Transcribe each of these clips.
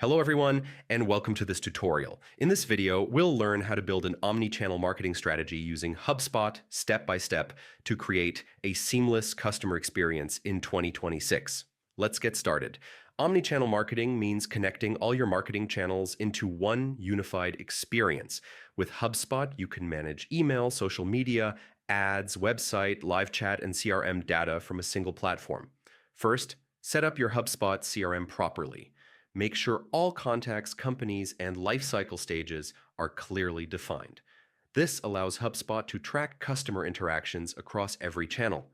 Hello everyone, and welcome to this tutorial. In this video, we'll learn how to build an omni-channel marketing strategy using HubSpot step by step to create a seamless customer experience in 2026. Let's get started. Omni-channel marketing means connecting all your marketing channels into one unified experience. With HubSpot, you can manage email, social media, ads, website, live chat, and CRM data from a single platform. First, set up your HubSpot CRM properly. Make sure all contacts, companies, and lifecycle stages are clearly defined. This allows HubSpot to track customer interactions across every channel.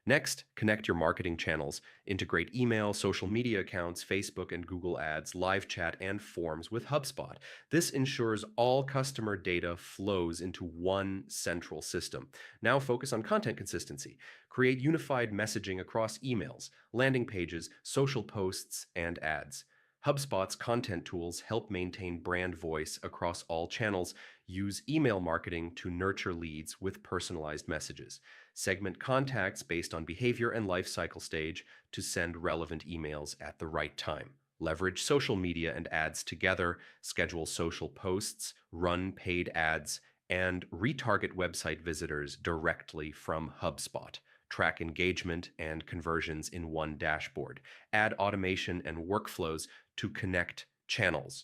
Next, connect your marketing channels. Integrate email, social media accounts, Facebook and Google Ads, live chat, and forms with HubSpot. This ensures all customer data flows into one central system. Now focus on content consistency. Create unified messaging across emails, landing pages, social posts, and ads. HubSpot's content tools help maintain brand voice across all channels. Use email marketing to nurture leads with personalized messages. Segment contacts based on behavior and life cycle stage to send relevant emails at the right time. Leverage social media and ads together. Schedule social posts, run paid ads, and retarget website visitors directly from HubSpot. Track engagement and conversions in one dashboard. Add automation and workflows to connect channels.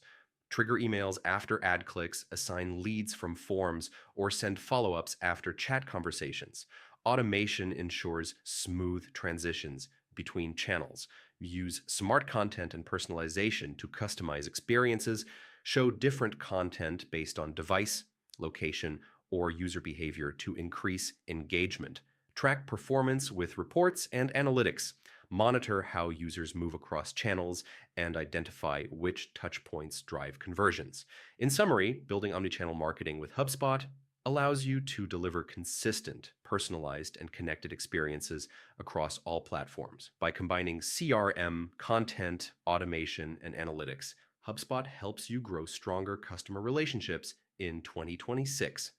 Trigger emails after ad clicks, assign leads from forms, or send follow-ups after chat conversations. Automation ensures smooth transitions between channels. Use smart content and personalization to customize experiences. Show different content based on device, location, or user behavior to increase engagement. Track performance with reports and analytics. Monitor how users move across channels and identify which touchpoints drive conversions. In summary, building omnichannel marketing with HubSpot allows you to deliver consistent, personalized, and connected experiences across all platforms. By combining CRM, content, automation, and analytics, HubSpot helps you grow stronger customer relationships in 2026.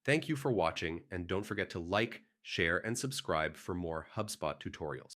Thank you for watching, and don't forget to like, share, and subscribe for more HubSpot tutorials.